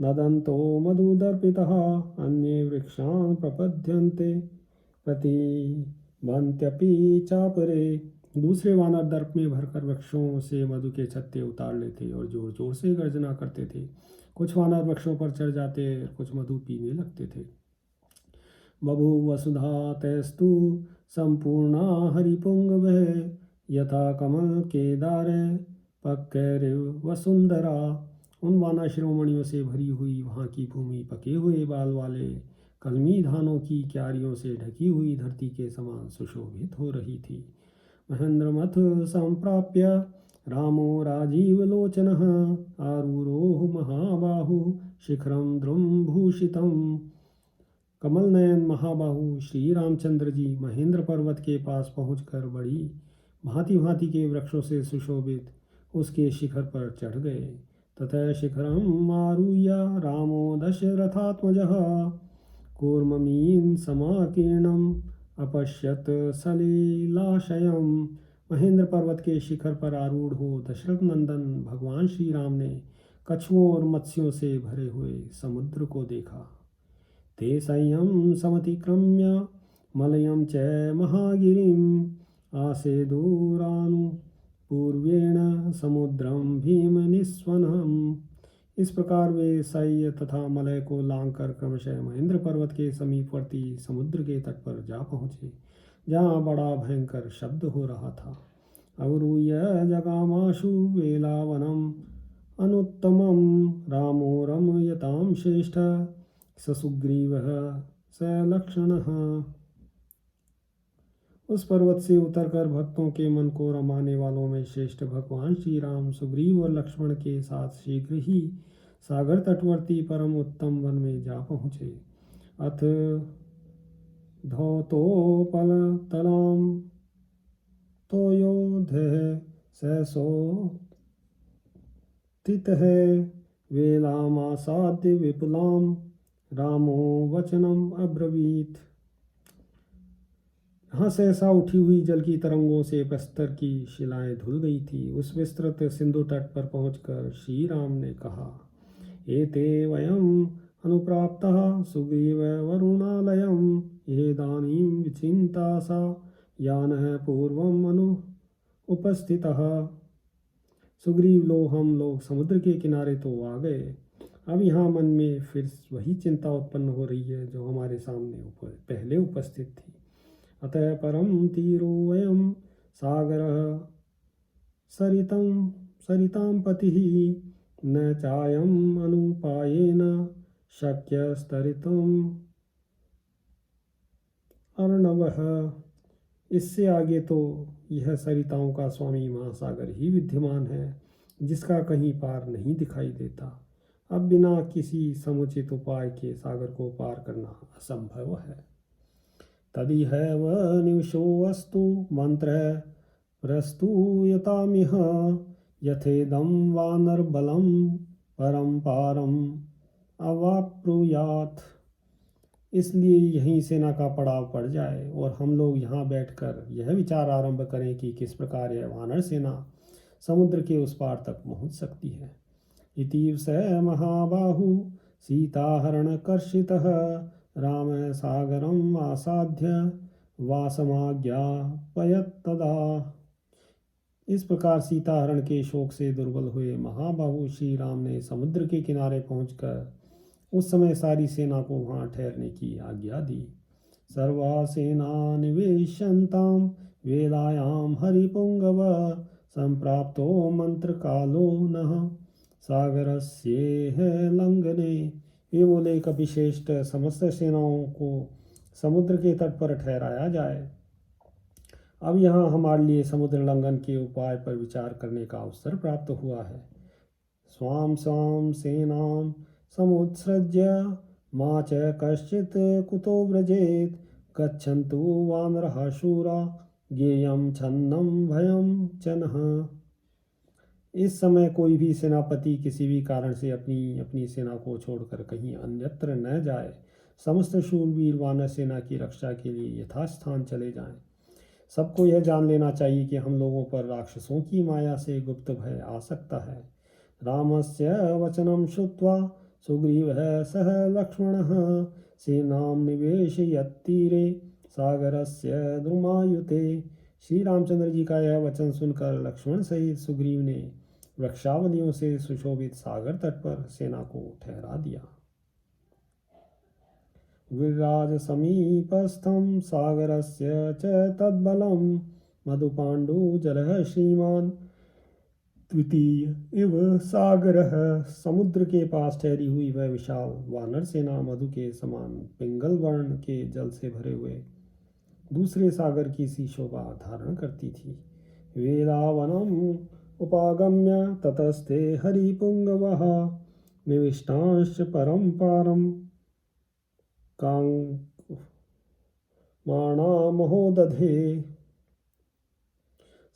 नदन्तो मधुदर्पितः अन्ये वृक्षान् प्रपद्यन्ते प्रतिबन्त्यपि चापरे। दूसरे वानर दर्प में भरकर वृक्षों से मधु के छत्ते उतार लेते और जोर जोर से गर्जना करते थे। कुछ वानर वृक्षों पर चढ़ जाते, कुछ मधु पीने लगते थे। बभूव वसुधा तैस्तु संपूर्णा हरिपुंगवः यथा कमल केदारे पक्कैरिव वसुंधरा। उन वाना शिरोमणियों से भरी हुई वहाँ की भूमि पके हुए बाल वाले कलमी धानों की क्यारियों से ढकी हुई धरती के समान सुशोभित हो रही थी। महेंद्रमथ संप्राप्य रामो राजीवलोचनः आरूरोह महाबाहु शिखरं द्रुमभूषितम्। कमल नयन महाबाहु श्री रामचंद्र जी महेंद्र पर्वत के पास पहुंचकर बड़ी भांति भांति के वृक्षों से सुशोभित उसके शिखर पर चढ़ गए। तथा शिखरम आरुह्य रामो दशरथात्मजः कूर्ममीन समाकीर्णम अपश्यत सलीलाशयम। महेंद्र पर्वत के शिखर पर आरूढ़ हो दशरथ नंदन भगवान श्री राम ने कछुओं और मत्स्यों से भरे हुए समुद्र को देखा। ते संयम समतिक्रम्य मलयम च महागिरिम आसेदुरानु पूर्वेण समुद्रम भीम निस्वनम। इस प्रकार वे सह्य तथा मलय को लांघकर क्रमशः महेंद्र पर्वत के समीपवर्ती समुद्र के तट पर जा पहुँचे, जहाँ बड़ा भयंकर शब्द हो रहा था। अवरूह्य जगामाशु वेलावनम अनुत्तमं रामो रमयतां श्रेष्ठ ससुग्रीवः सलक्षणः। उस पर्वत से उतरकर भक्तों के मन को रमाने वालों में श्रेष्ठ भगवान श्री राम सुग्रीव और लक्ष्मण के साथ शीघ्र ही सागर तटवर्ती परम उत्तम वन में जा पहुँचे। अथ धौतोपल तलाम तोयोधः सहसो तितः वेलामासाद्य विपुलाम रामो वचनम अब्रवीत। यहाँ सहसा उठी हुई जल की तरंगों से प्रस्तर की शिलाएं धुल गई थी। उस विस्तृत सिंधु तट पर पहुंचकर श्री राम ने कहा, एते वयम अनुप्राप्तः सुग्रीव वरुणालयम एदानीं विचिन्ता सा यानः पूर्वम अनु उपस्थितः। सुग्रीव हम लोग समुद्र के किनारे तो आ गए, अब यहाँ मन में फिर वही चिंता उत्पन्न हो रही है जो हमारे सामने पहले उपस्थित थी। अतः परम तीरो वयम सागरः सरितां पतिः न चायम अनुपायेन शक्यस्तरितुम् अर्णवः। इससे आगे तो यह सरिताओं का स्वामी महासागर ही विद्यमान है, जिसका कहीं पार नहीं दिखाई देता। अब बिना किसी समुचित उपाय के सागर को पार करना असंभव है। तदिहैव निवशोऽस्तु मन्त्रः प्रस्तूयतामिह यथेदं वानरबलं परं पारम अवाप्नुयात्। इसलिए यहीं सेना का पड़ाव पड़ जाए और हम लोग यहाँ बैठकर यह विचार आरंभ करें कि किस प्रकार यह वानर सेना समुद्र के उस पार तक पहुँच सकती है। इतीव स महाबाहु सीताहरणकर्षितः राम सागरम आसाद्य वासमाज्ञापयत् तदा। इस प्रकार सीता हरण के शोक से दुर्बल हुए महाबाहु श्री राम ने समुद्र के किनारे पहुंचकर उस समय सारी सेना को वहां ठहरने की आज्ञा दी। सर्वा सेना निवेशन्तां वेलायां हरिपुंगव संप्राप्तो मंत्र कालो नः सागरस्येह लंघने। ये बोले कपिश्रेष्ठ, समस्त सेनाओं को समुद्र के तट पर ठहराया जाए। अब यहाँ हमारे लिए समुद्र लंघन के उपाय पर विचार करने का अवसर प्राप्त हुआ है। स्वाम स्वाम सेनां समुत्सृज्य मा च कश्चित् कुतो व्रजेत् गच्छन्तु वानरः शूरा ज्ञेयं छन्नं भयं च नः। इस समय कोई भी सेनापति किसी भी कारण से अपनी अपनी सेना को छोड़कर कहीं अन्यत्र न जाए। समस्त शूरवीर वानर सेना की रक्षा के लिए यथास्थान चले जाएं। सबको यह जान लेना चाहिए कि हम लोगों पर राक्षसों की माया से गुप्त भय आ सकता है। रामस्य वचनं श्रुत्वा सुग्रीवः सह लक्ष्मणः सेनां निवेशयत्तीरे सागरस्य द्रुमायुते। श्री रामचंद्र जी का यह वचन सुनकर लक्ष्मण सहित सुग्रीव ने वृक्षावलियों से सुशोभित सागर तट पर सेना को ठहरा दिया। विराज समीपस्थं सागरस्य च तद्बलं मधुपाण्डुजलः श्रीमान् द्वितीय इव सागरः। समुद्र के पास ठहरी हुई वह विशाल वानर सेना मधु के समान पिंगल वर्ण के जल से भरे हुए दूसरे सागर की सी शोभा धारण करती थी। वेलावनम उपागम्य ततस्ते हरिपुंगवः निविष्टांश्च परं पारं कांगमाणामहोदधे।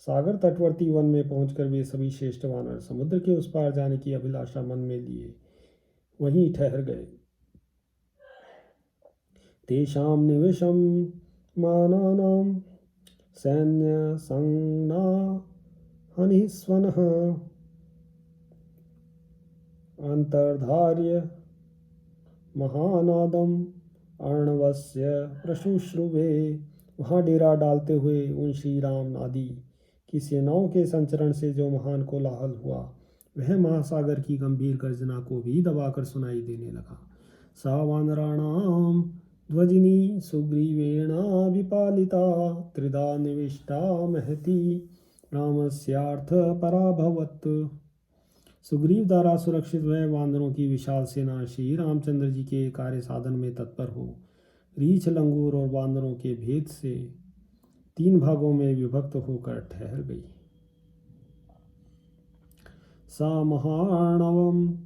सागर तटवर्ती वन में पहुंचकर वे सभी श्रेष्ठ वानर समुद्र के उस पार जाने की अभिलाषा मन में लिए वहीं ठहर गए। तेषां निवेशं मानानां सैन्य संज्ञा हनिस्वनः अंतर्धार्य महानादम अर्णवस्य प्रशुश्रुवे। वहाँ डेरा डालते हुए उन श्री राम आदि की सेनाओं के संचरण से जो महान कोलाहल हुआ वह महासागर की गंभीर गर्जना को भी दबाकर सुनाई देने लगा। सा वानराणाम ध्वजिनी सुग्रीवेणाभिपालिता त्रिधा निविष्टा महती रामस्यार्थ पराभवत्। सुग्रीव द्वारा सुरक्षित वह वानरों की विशाल सेना श्री रामचंद्र जी के कार्य साधन में तत्पर हो रीछ, लंगूर और वानरों के भेद से 3 भागों में विभक्त होकर ठहर गई। सा महार्णवम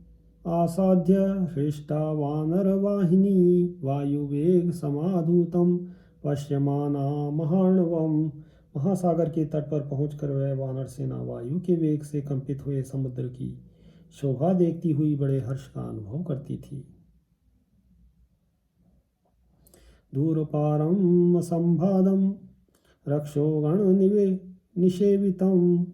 आसाध्य हृष्टा वानर वाहिनी वायुवेग समाधूतम पश्यमाना महार्णवम। महासागर के तट पर पहुंचकर वह वानर सेना वायु के वेग से कंपित हुए समुद्र की शोभा देखती हुई बड़े हर्ष का अनुभव करती थी। दूरपारम संभादम रक्षोगण निषेवितं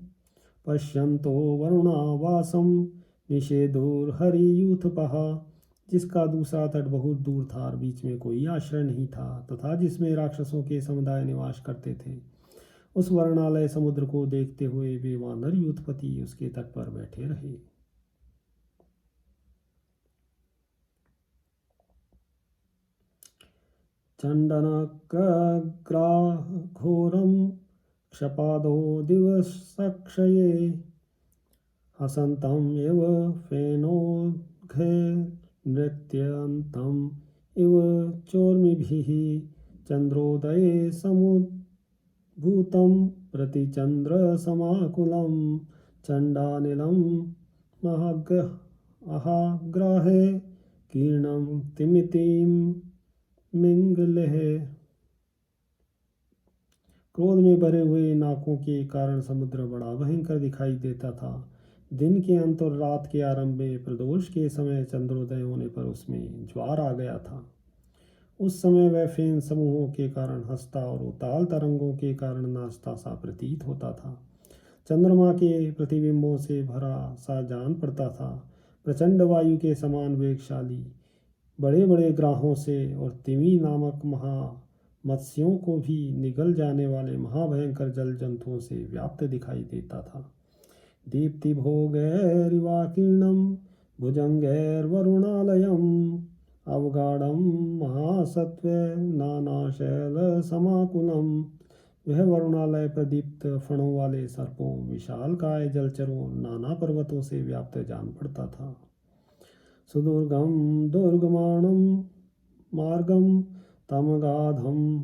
पश्यन्तो वरुणावासम निषेधोर्हरियूथपः। जिसका दूसरा तट बहुत दूर था और बीच में कोई आश्रय नहीं था तथा जिसमें राक्षसों के समुदाय निवास करते थे, उस वर्णालय समुद्र को देखते हुए वे वानर यूथपति उसके तट पर बैठे रहे। चंडनक्रघोरम क्षपादो दिवसक्षये हसन्तं इव फेनोद्घे नृत्यन्तं इव चोर्मिभिः चंद्रोदये समुद्भूतं प्रतिचन्द्रसमाकुलं चण्डानिलं महाग्राहे कीर्णं तिमितिं मिंगलेह। क्रोध में भरे हुए नाकों के कारण समुद्र बड़ा भयंकर दिखाई देता था। दिन के अंत और रात के आरंभ में प्रदोष के समय चंद्रोदय होने पर उसमें ज्वार आ गया था। उस समय वह फेन समूहों के कारण हंसता और उताल तरंगों के कारण नाचता सा प्रतीत होता था। चंद्रमा के प्रतिबिंबों से भरा सा जान पड़ता था। प्रचंड वायु के समान वेगशाली बड़े बड़े ग्राहों से और तिमी नामक मत्स्यों को भी निगल जाने वाले महाभयंकर जल जंतुओं से व्याप्त दिखाई देता था। दीप्तिभोगैरिवाकीर्णं भुजङ्गैर्वरुणालयम् अवगाढ़ं महासत्त्वैर्नानाशैलसमाकुलं। वह वरुणालय प्रदीप्त फणों वाले सर्पों, विशाल काय जलचरों, नाना पर्वतों से व्याप्त जान पड़ता था। सुदुर्गम दुर्गमाणं मार्गं तमगाधम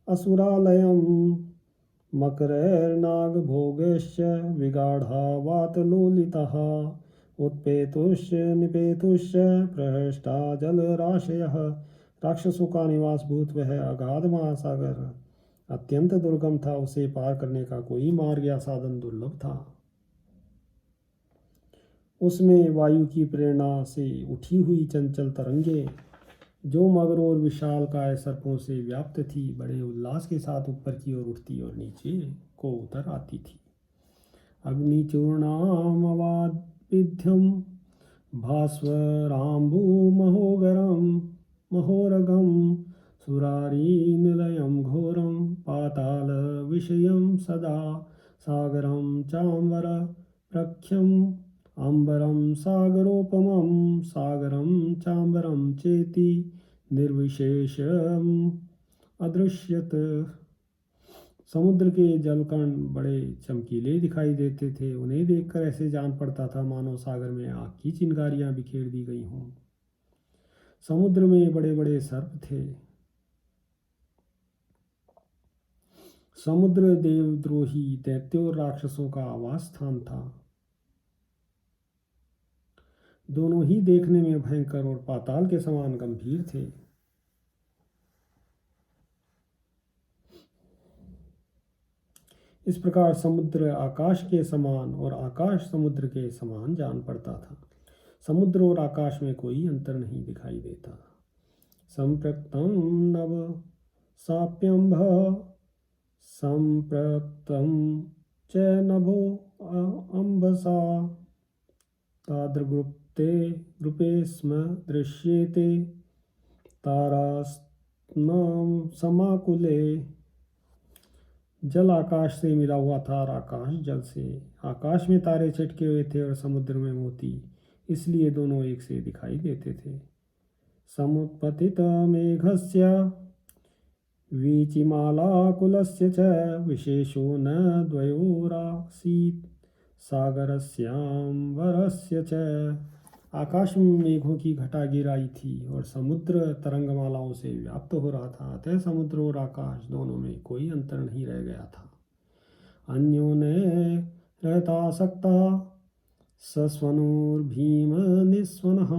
असुरालयं मकरैर्नागभोगैश्च विगाढावातलोलितः उत्पेतुश्च निपेतुश्च प्रहृष्टा जलराशयः। राक्षसों का निवासभूत वह अगाध महासागर अत्यंत दुर्गम था। उसे पार करने का कोई मार्ग या साधन दुर्लभ था। उसमें वायु की प्रेरणा से उठी हुई चंचल तरंगे, जो मगरों और विशाल काय सर्पों से व्याप्त थी, बड़े उल्लास के साथ ऊपर की ओर उठती और नीचे को उतर आती थी। अग्निचूर्णामवाद्भिद्यं भास्वराम्बुमहोगरं महोरगं सुरारीनिलयं घोरं पातालविषयं सदा सागरं चाम्बरप्रख्यम् अम्बरं सागरोपमं सागरं चाम्बरं चेति निर्विशेषम् अदृश्यत। समुद्र के जलकण बड़े चमकीले दिखाई देते थे। उन्हें देखकर ऐसे जान पड़ता था मानो सागर में आग की चिंगारियां बिखेर दी गई हों। समुद्र में बड़े बड़े सर्प थे। समुद्र देवद्रोही दैत्यों और राक्षसों का आवास स्थान था। दोनों ही देखने में भयंकर और पाताल के समान गंभीर थे। इस प्रकार समुद्र आकाश के समान और आकाश समुद्र के समान जान पड़ता था। समुद्र और आकाश में कोई अंतर नहीं दिखाई देता। संप्रक्तम नभ साप्यंभ संप्रक्तम च नभो अम्बसा तादृगुप्ते रूपे स्म दृश्येते तारास्नाम समाकुले। जल आकाश से मिला हुआ था और आकाश जल से। आकाश में तारे छिटके हुए थे और समुद्र में मोती, इसलिए दोनों एक से दिखाई देते थे। समुत्पतित मेघस्य वीचिमालाकुलस्य च विशेषो न द्वयोरासीत् सागरस्याम्बरस्य च। आकाश में मेघों की घटा गिराई थी और समुद्र तरंगमालाओं से व्याप्त हो रहा था। अतः समुद्र और आकाश दोनों में कोई अंतर नहीं रह गया था। अन्योन्ये रहतासक्ता सस्वनुर्भीम निस्वनः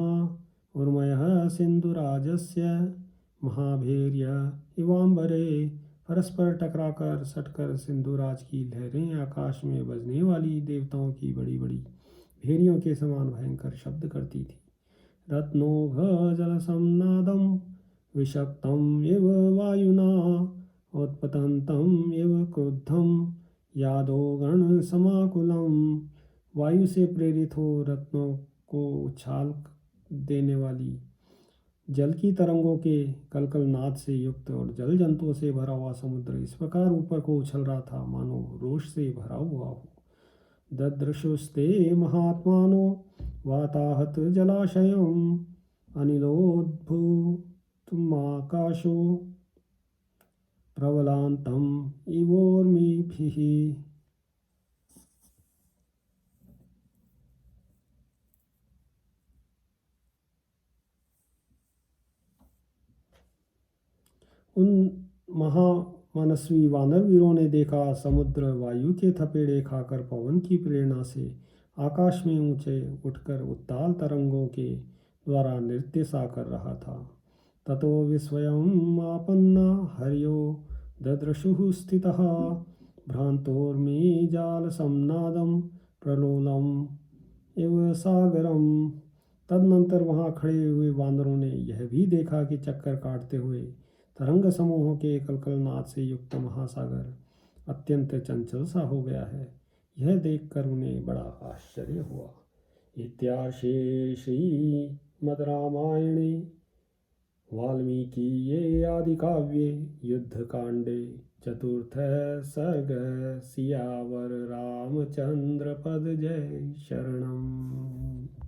उर्मयः सिंधुराजस्य महाभैर्य इवांबरे। परस्पर टकराकर सटकर सिंधुराज की लहरें आकाश में बजने वाली देवताओं की बड़ी बड़ी भेरियों के समान भयंकर शब्द करती थी। रत्नोघ जलसंनादं विषक्तम् इव वायुना उत्पतन्तम् इव क्रुद्धं यादोगण समाकुलम। वायु से प्रेरित हो रत्नों को उछाल देने वाली, जल की तरंगों के कलकल नाद से युक्त और जल जंतुओं से भरा हुआ समुद्र इस प्रकार ऊपर को उछल रहा था मानो रोष से भरा हुआ हो। ददृशुस्ते महात्मानो वाताहत जलाशयम् अनिलोद्भूतमाकाशो प्रबलान्तम् इवोर्मिभिः। उन महामनस्वी वानर वीरों ने देखा समुद्र वायु के थपेड़े खाकर पवन की प्रेरणा से आकाश में ऊंचे उठकर उत्ताल तरंगों के द्वारा नृत्य सा कर रहा था। ततो विस्मयमापन्ना हर्यो ददृशुः स्थितः भ्रान्तोर्मी जालसंनादं प्रलोलम् इव सागरम। तदनंतर वहां खड़े हुए वानरों ने यह भी देखा कि चक्कर काटते हुए तरंग समूहों के कलकलनाद से युक्त महासागर अत्यंत चंचल सा हो गया है। यह देखकर उन्हें बड़ा आश्चर्य हुआ। इत्यार्षे श्रीमद् रामायणे वाल्मीकिये आदिकाव्ये युद्धकाण्डे चतुर्थः सर्गः सियावर रामचन्द्र पद जय शरणम्।